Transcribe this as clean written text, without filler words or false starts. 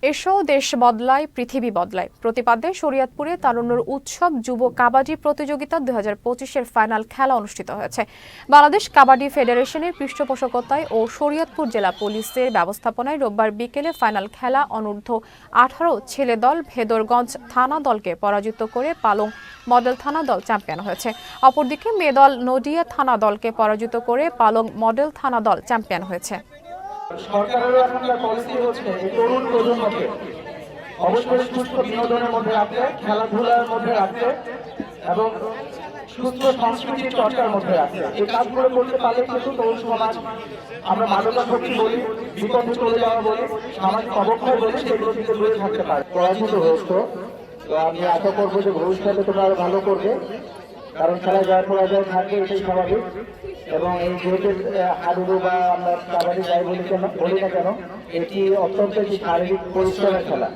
এসো দেশ বদলায় পৃথিবী বদলায় প্রতিপাদ্যে শরীয়তপুরে তারুণ্যের উৎসব যুব কাবাডি প্রতিযোগিতা 2025-এর ফাইনাল খেলা অনুষ্ঠিত হয়েছে। বাংলাদেশ কাবাডি ফেডারেশনের পৃষ্ঠপোষকতায় ও শরীয়তপুর জেলা পুলিশের ব্যবস্থাপনায় রোববার বিকেলে ফাইনাল খেলা অনূর্ধ্ব-18 ছেলে দল ভেদরগঞ্জ থানা দলকে পরাজিত করে পালং মডেল থানা দল চ্যাম্পিয়ন হয়েছে। অপরদিকে মেয়ে দল নদিয়া থানা দলকে পরাজিত করে পালং মডেল থানা দল চ্যাম্পিয়ন হয়েছে। সরকারের এখনকার পলিসি হচ্ছে এই তরুণ প্রজন্মকে অবশ্যই সুস্থ বিনোদনের মধ্যে রাখতে, খেলাধুলার মধ্যে রাখতে এবং সুস্থ সংস্কৃতির চর্চার মধ্যে রাখতে। এই কাজগুলো করতে পারলে কিন্তু তরুণ সমাজ, আমরা মাদকাসক্তি বলি, বিপথে চলে যাওয়া বলি, সামাজিক অবক্ষয় বলি, সেগুলো থেকে দূরে থাকতে পারে। পরাজিত হয়েছ, তো আমি আশা করবো যে ভবিষ্যতে তোমরা আরো ভালো করবে, কারণ খেলায় জয় পরাজয় থাকে, এটাই স্বাভাবিক। এবং এই যেহেতু হাডুডু বা আমরা কাবাডি যাই বলি না কেন, এটি অত্যন্ত একটি শারীরিক পরিশ্রমের খেলা।